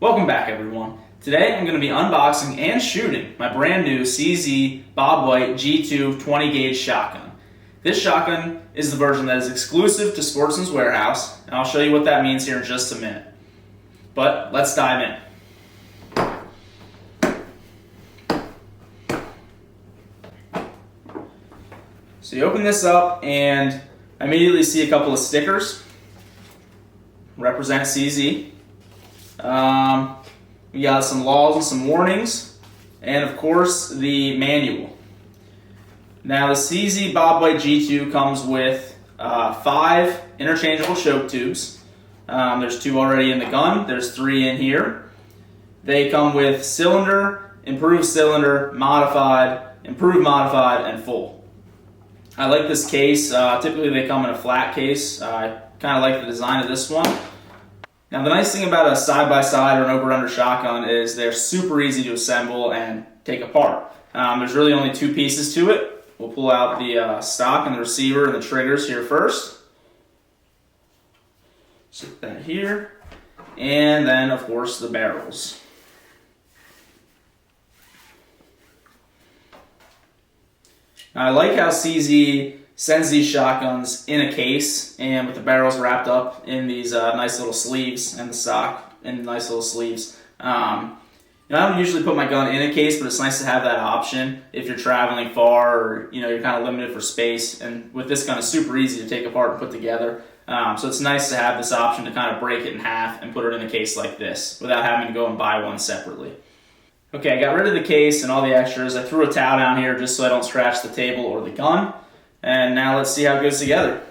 Welcome back, everyone. Today I'm going to be unboxing and shooting my brand new CZ Bobwhite G2 20 gauge shotgun. This shotgun is the version that is exclusive to Sportsman's warehouse, and I'll show you what that means here in just a minute. But let's dive in. So you open this up and I immediately see a couple of stickers. Represent CZ. We got some laws and some warnings, and of course the manual. Now the CZ Bobwhite G2 comes with 5 interchangeable choke tubes. There's 2 already in the gun, there's 3 in here. They come with cylinder, improved cylinder, modified, improved modified, and full. I like this case. Typically they come in a flat case. I kind of like the design of this one. Now the nice thing about a side-by-side or an over-under shotgun is they're super easy to assemble and take apart. There's really only 2 pieces to it. We'll pull out the stock and the receiver and the triggers here first. Stick that here. And then of course the barrels. Now, I like how CZ sends these shotguns in a case and with the barrels wrapped up in these nice little sleeves and the stock in nice little sleeves. I don't usually put my gun in a case, but it's nice to have that option if you're traveling far or you're kind of limited for space. And with this gun, it's super easy to take apart and put together. So it's nice to have this option to kind of break it in half and put it in a case like this without having to go and buy one separately. Okay, I got rid of the case and all the extras. I threw a towel down here just so I don't scratch the table or the gun. And now let's see how it goes together.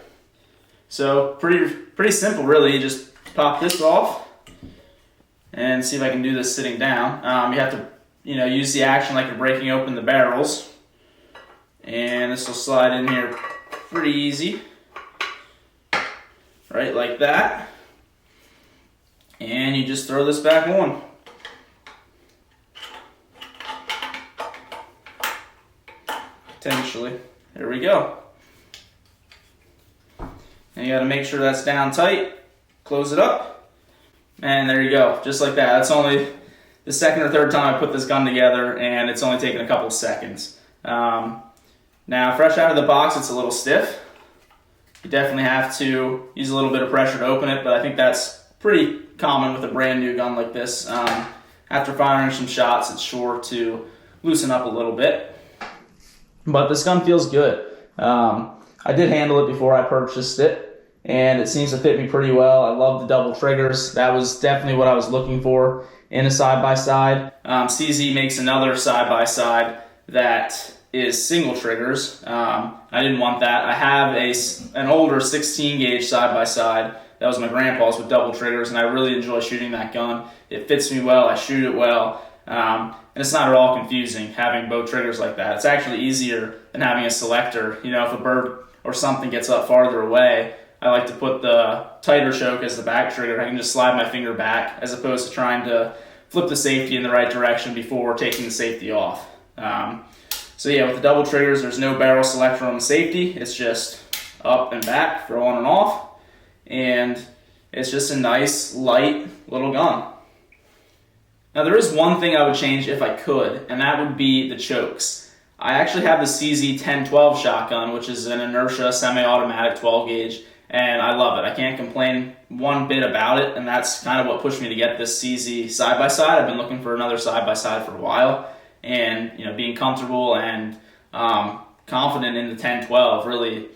So pretty simple, really. You just pop this off and see if I can do this sitting down. You have to use the action like you're breaking open the barrels. And this will slide in here pretty easy. Right, like that. And you just throw this back on. Potentially. There we go. And you got to make sure that's down tight. Close it up. And there you go. Just like that. That's only the second or third time I put this gun together, and it's only taken a couple of seconds. Now, fresh out of the box, it's a little stiff. You definitely have to use a little bit of pressure to open it, but I think that's pretty common with a brand new gun like this. After firing some shots, it's sure to loosen up a little bit. But this gun feels good. I did handle it before I purchased it, and it seems to fit me pretty well. I love the double triggers. That was definitely what I was looking for in a side-by-side. CZ makes another side-by-side that is single triggers. I didn't want that. I have an older 16 gauge side-by-side. That was my grandpa's with double triggers, and I really enjoy shooting that gun. It fits me well. I shoot it well. And it's not at all confusing having both triggers like that. It's actually easier than having a selector. If a bird or something gets up farther away, I like to put the tighter choke as the back trigger. I can just slide my finger back as opposed to trying to flip the safety in the right direction before taking the safety off. So yeah, with the double triggers, there's no barrel selector on the safety. It's just up and back for on and off. And it's just a nice, light little gun. Now there is one thing I would change if I could, and that would be the chokes. I actually have the CZ 1012 shotgun, which is an inertia semi-automatic 12 gauge, and I love it. I can't complain one bit about it, and that's kind of what pushed me to get this CZ side-by-side. I've been looking for another side-by-side for a while, and being comfortable and confident in the 1012 really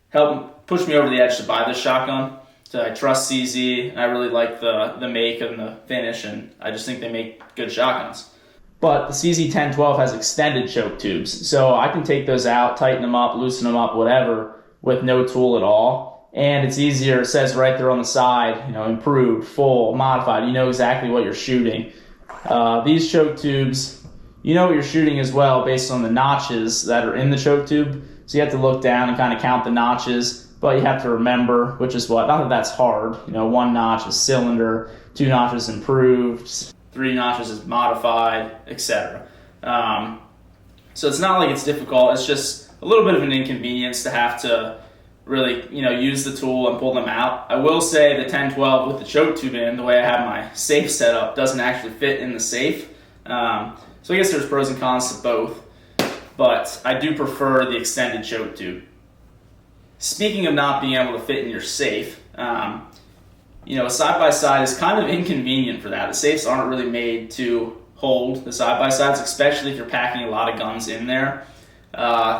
helped push me over the edge to buy this shotgun. So I trust CZ, and I really like the make and the finish, and I just think they make good shotguns. But the CZ 1012 has extended choke tubes, so I can take those out, tighten them up, loosen them up, whatever, with no tool at all. And it's easier. It says right there on the side, improved, full, modified. You know exactly what you're shooting. These choke tubes, you know what you're shooting as well based on the notches that are in the choke tube. So you have to look down and kind of count the notches. But you have to remember, which is not that that's hard. 1 notch is cylinder, 2 notches improved, 3 notches is modified, etc. So it's not like it's difficult. It's just a little bit of an inconvenience to have to really, use the tool and pull them out. I will say the 1012 with the choke tube in, the way I have my safe set up, doesn't actually fit in the safe. So I guess there's pros and cons to both, but I do prefer the extended choke tube. Speaking of not being able to fit in your safe, a side-by-side is kind of inconvenient for that. The safes aren't really made to hold the side-by-sides, especially if you're packing a lot of guns in there.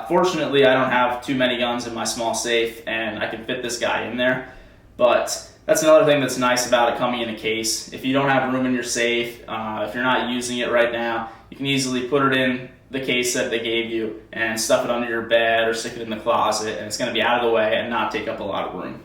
Fortunately, I don't have too many guns in my small safe, and I can fit this guy in there. But that's another thing that's nice about it coming in a case. If you don't have room in your safe, if you're not using it right now, you can easily put it in the case that they gave you and stuff it under your bed or stick it in the closet, and it's going to be out of the way and not take up a lot of room.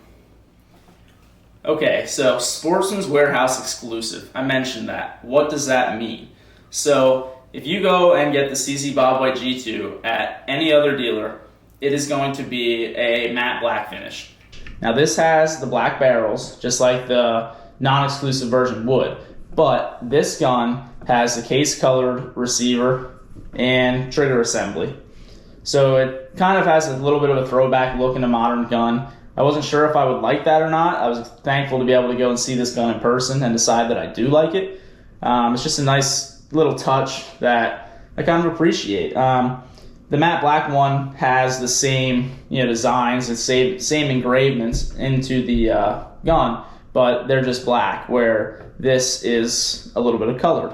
Okay, so Sportsman's warehouse exclusive. I mentioned that. What does that mean? So if you go and get the CZ Bobwhite G2 at any other dealer, it is going to be a matte black finish. Now this has the black barrels, just like the non-exclusive version would, but this gun has the case-colored receiver and trigger assembly. So it kind of has a little bit of a throwback look in a modern gun. I wasn't sure if I would like that or not. I was thankful to be able to go and see this gun in person and decide that I do like it. It's just a nice little touch that I kind of appreciate. The matte black one has the same designs and same engravements into the gun, but they're just black, where this is a little bit of colored.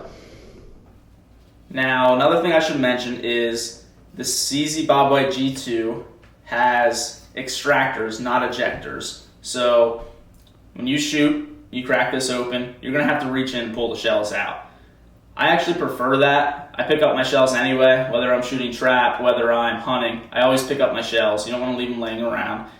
Now, another thing I should mention is the CZ Bobwhite G2 has extractors, not ejectors. So when you shoot, you crack this open, you're going to have to reach in and pull the shells out. I actually prefer that. I pick up my shells anyway, whether I'm shooting trap, whether I'm hunting. I always pick up my shells. You don't want to leave them laying around.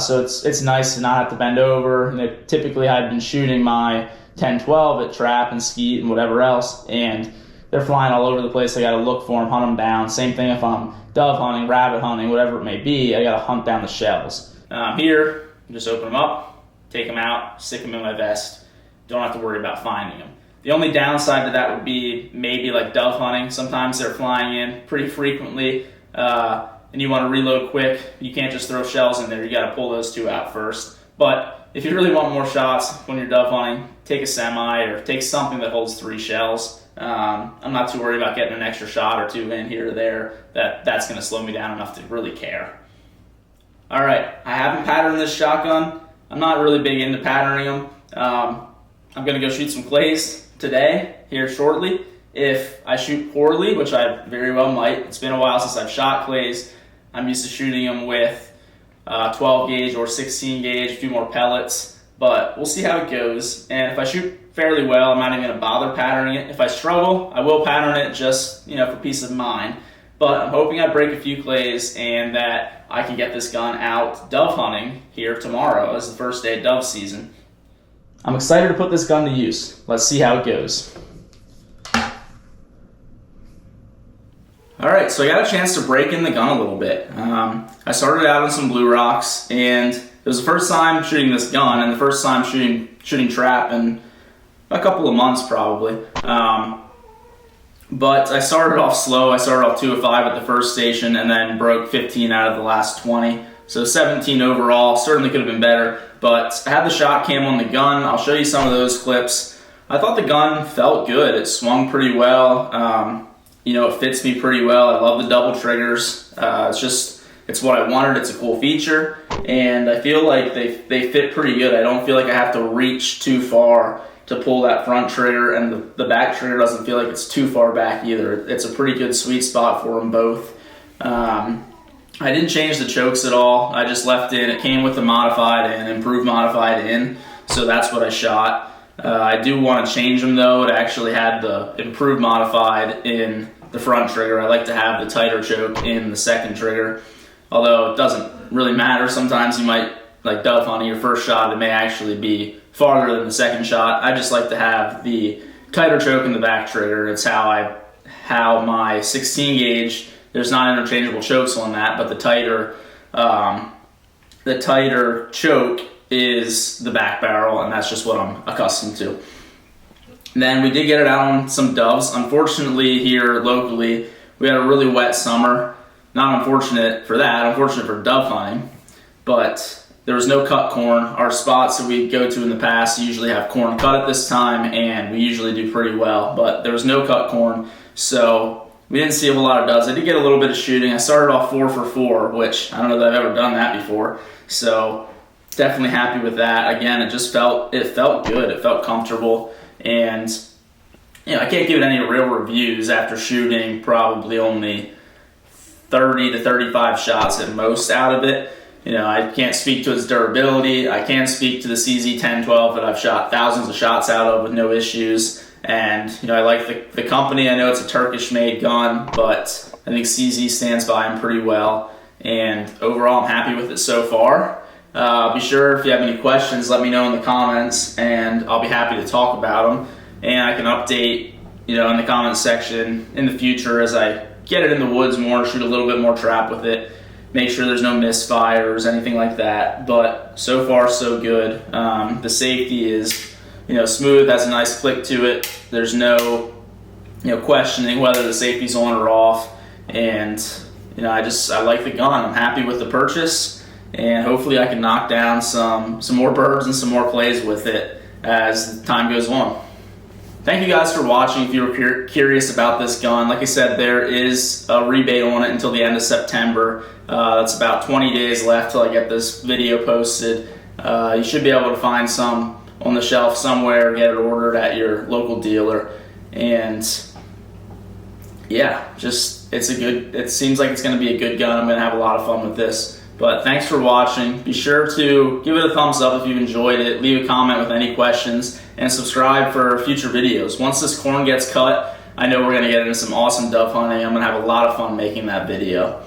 So it's nice to not have to bend over. And typically I've been shooting my 10-12 at trap and skeet and whatever else, and they're flying all over the place. I got to look for them, hunt them down. Same thing if I'm dove hunting, rabbit hunting, whatever it may be. I got to hunt down the shells. Here, just open them up, take them out, stick them in my vest. Don't have to worry about finding them. The only downside to that would be maybe like dove hunting. Sometimes they're flying in pretty frequently, and you want to reload quick. You can't just throw shells in there. You got to pull those two out first. But if you really want more shots when you're dove hunting, take a semi or take something that holds 3 shells. I'm not too worried about getting an extra shot or 2 in here or there. That's going to slow me down enough to really care. All right, I haven't patterned this shotgun. I'm not really big into patterning them. I'm going to go shoot some clays today, here shortly. If I shoot poorly, which I very well might, it's been a while since I've shot clays. I'm used to shooting them with 12 gauge or 16 gauge, a few more pellets, but we'll see how it goes. And if I shoot fairly well, I'm not even going to bother patterning it. If I struggle, I will pattern it just for peace of mind. But I'm hoping I break a few clays and that I can get this gun out dove hunting here tomorrow as the first day of dove season. I'm excited to put this gun to use. Let's see how it goes. Alright, so I got a chance to break in the gun a little bit. I started out on some blue rocks, and it was the first time shooting this gun and the first time shooting trap in a couple of months probably. But I started off slow. I started off 2 of 5 at the first station and then broke 15 out of the last 20. So 17 overall, certainly could have been better. But I had the shot cam on the gun. I'll show you some of those clips. I thought the gun felt good. It swung pretty well. It fits me pretty well. I love the double triggers. It's what I wanted. It's a cool feature. And I feel like they fit pretty good. I don't feel like I have to reach too far to pull that front trigger, and the back trigger doesn't feel like it's too far back either. It's a pretty good sweet spot for them both. I didn't change the chokes at all. I just left in. It came with the modified and improved modified in, so that's what I shot. I do want to change them though. It actually had the improved modified in the front trigger. I like to have the tighter choke in the second trigger, although it doesn't really matter. Sometimes you might, like dove hunting, your first shot, it may actually be farther than the second shot. I just like to have the tighter choke in the back trigger. It's how my 16 gauge, there's not interchangeable chokes on that, but the tighter choke is the back barrel, and that's just what I'm accustomed to. And then we did get it out on some doves. Unfortunately, here locally, we had a really wet summer. Not unfortunate for that, unfortunate for dove hunting. but there was no cut corn. Our spots that we go to in the past usually have corn cut at this time, and we usually do pretty well, but there was no cut corn, so we didn't see a lot of duds. I did get a little bit of shooting. I started off 4 for 4, which I don't know that I've ever done that before, so definitely happy with that. Again, it felt good. It felt comfortable, and I can't give it any real reviews after shooting probably only 30 to 35 shots at most out of it. I can't speak to its durability. I can speak to the CZ1012 that I've shot thousands of shots out of with no issues. And, I like the company. I know it's a Turkish-made gun, but I think CZ stands by them pretty well. And overall, I'm happy with it so far. Be sure if you have any questions, let me know in the comments, and I'll be happy to talk about them. And I can update, in the comments section in the future as I get it in the woods more, shoot a little bit more trap with it, make sure there's no misfires, anything like that. But so far, so good. The safety is, smooth, has a nice click to it. There's no, questioning whether the safety's on or off. And, I like the gun. I'm happy with the purchase, and hopefully I can knock down some more birds and some more plays with it as time goes on. Thank you guys for watching. If you were curious about this gun, like I said, there is a rebate on it until the end of September. That's about 20 days left till I get this video posted. You should be able to find some on the shelf somewhere, get it ordered at your local dealer. And yeah, it seems like it's going to be a good gun. I'm going to have a lot of fun with this. But thanks for watching. Be sure to give it a thumbs up if you enjoyed it. Leave a comment with any questions, and subscribe for future videos. Once this corn gets cut, I know we're going to get into some awesome dove hunting. I'm going to have a lot of fun making that video.